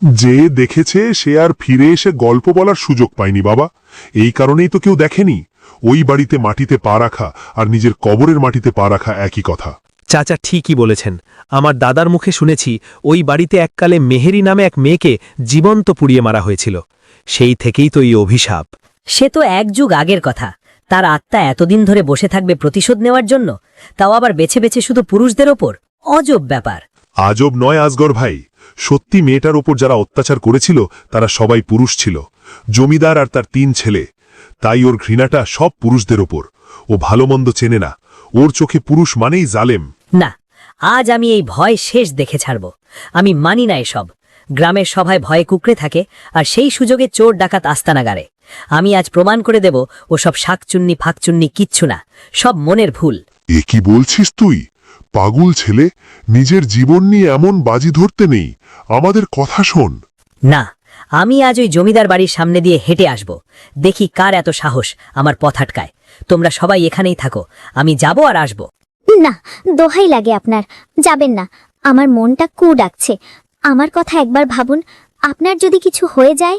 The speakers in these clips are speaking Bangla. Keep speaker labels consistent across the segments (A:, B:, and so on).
A: যে দেখেছে সে আর ফিরে এসে গল্প বলার সুযোগ পায়নি বাবা। এই কারণেই তো কেউ দেখেনি। ওই বাড়িতে মাটিতে পা রাখা আর নিজের কবরের মাটিতে পা রাখা একই কথা।
B: চাচা ঠিকই বলেছেন। আমার দাদার মুখে শুনেছি ওই বাড়িতে এককালে মেহেরি নামে এক মেয়েকে জীবন্ত পুড়িয়ে মারা হয়েছিল। সেই থেকেই তো এই অভিশাপ।
C: সে তো এক যুগ আগের কথা। তার আত্মা এতদিন ধরে বসে থাকবে প্রতিশোধ নেওয়ার জন্য, তাও আবার বেছে বেছে শুধু পুরুষদের ওপর। অজব ব্যাপার।
A: আজব নয় আসগর ভাই, সত্যি মেয়েটার ওপর যারা অত্যাচার করেছিল তারা সবাই পুরুষ ছিল, জমিদার আর তার 3 ছেলে। তাই ওর ঘৃণাটা সব পুরুষদের ওপর। ও ভালো মন্দ চেনে না, ওর চোখে পুরুষ মানেই জালেম।
C: না, আজ আমি এই ভয় শেষ দেখে ছাড়ব। আমি মানি না এসব। গ্রামের সভায় ভয়ে কুকড়ে থাকে, আর সেই সুযোগে চোর ডাকাত আস্তানা গাড়ে। আমি আজ প্রমাণ করে দেব ও সব শাকচুন্নি ফাকচুন্নি কিচ্ছু না, সব মনের ভুল।
A: এ কি বলছিস তুই? পাগল ছেলে, নিজের জীবন নিয়ে এমন বাজি ধরতে নেই। আমাদের কথা শোন।
C: না, আমি আজ ওই জমিদার বাড়ির সামনে দিয়ে হেঁটে আসব। দেখি কার এত সাহস আমার পথ আটকায়। তোমরা সবাই এখানেই থাকো, আমি যাব আর আসব।
D: না, দোহাই লাগে আপনার, যাবেন না। আমার মনটা কু ডাকছে। আমার কথা একবার ভাবুন, আপনার যদি কিছু হয়ে যায়।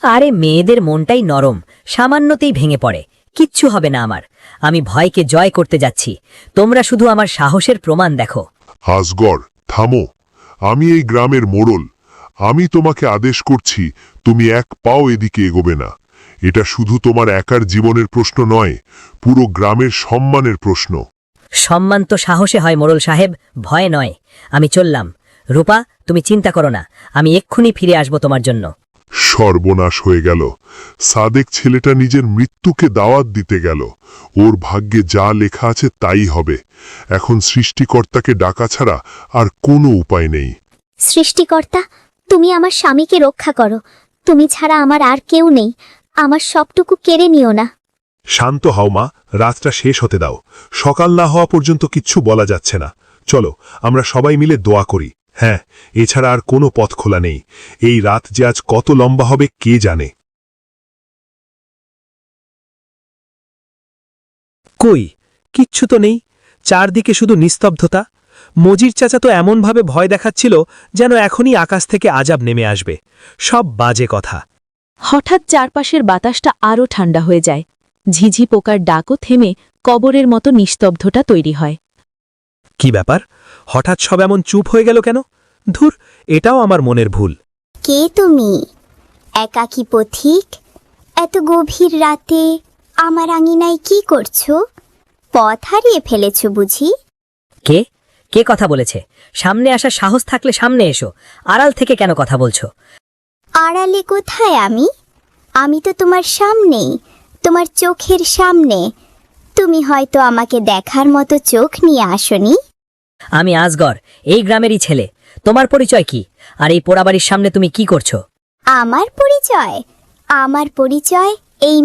C: আরে মেয়েদের মনটাই নরম, সামান্যতেই ভেঙে পড়ে। কিচ্ছু হবে না আমার। আমি ভয়কে জয় করতে যাচ্ছি। তোমরা শুধু আমার সাহসের প্রমাণ দেখো।
A: আসগর, থামো। আমি এই গ্রামের মোড়ল। আমি তোমাকে আদেশ করছি, তুমি এক পাও এদিকে এগোবে না। এটা শুধু তোমার একার জীবনের প্রশ্ন নয়, পুরো গ্রামের সম্মানের প্রশ্ন।
C: সম্মান তো সাহসে হয় মোড়ল সাহেব, ভয় নয়। আমি চললাম। রূপা, তুমি চিন্তা করো না, আমি এক্ষুনি ফিরে আসব তোমার জন্য।
A: সর্বনাশ হয়ে গেল। সাদেক ছেলেটা নিজের মৃত্যুকে দাওয়াত দিতে গেল। ওর ভাগ্যে যা লেখা আছে তাই হবে। এখন সৃষ্টিকর্তাকে ডাকা ছাড়া আর কোনো উপায় নেই।
D: সৃষ্টিকর্তা, তুমি আমার স্বামীকে রক্ষা করো। তুমি ছাড়া আমার আর কেউ নেই। আমার সবটুকু কেড়ে নিও না।
A: শান্ত হও মা, রাতটা শেষ হতে দাও। সকাল না হওয়া পর্যন্ত কিচ্ছু বলা যাচ্ছে না। চলো আমরা সবাই মিলে দোয়া করি। হ্যাঁ, এছাড়া আর কোনো পথ খোলা নেই। এই রাত যে আজ কত লম্বা হবে কে জানে।
B: কই, কিচ্ছু তো নেই। চারদিকে শুধু নিস্তব্ধতা। মজির চাচা তো এমনভাবে ভয় দেখাচ্ছিল যেন এখনই আকাশ থেকে আজাব নেমে আসবে। সব বাজে কথা।
E: হঠাৎ চারপাশের বাতাসটা আরও ঠান্ডা হয়ে যায়। ঝিঝি পোকার ডাকও থেমে কবরের মতো নিস্তব্ধতা তৈরি হয়।
B: কি ব্যাপার, হঠাৎ সব এমন চুপ হয়ে গেল কেন? ধুর, এটাও আমার মনের ভুল।
D: কে তুমি? একাকী পথিক? এত গভীর রাতে আমার আঙিনায় কি করছো? পথ হারিয়ে ফেলেছ বুঝি?
C: কে কে কথা বলেছে? সামনে আসার সাহস থাকলে সামনে এসো। আড়াল থেকে কেন কথা বলছো?
D: আড়ালে কোথায় আমি? আমি তো তোমার সামনেই, তোমার চোখের সামনে। তুমি হয়তো আমাকে দেখার মতো চোখ নিয়ে আসনি।
C: আমি আজগর, এই গ্রামেরই ছেলে। তোমার পরিচয় কি? আর এই পোড়াবাড়ির সামনে তুমি কি করছো?
D: আমার পরিচয় এই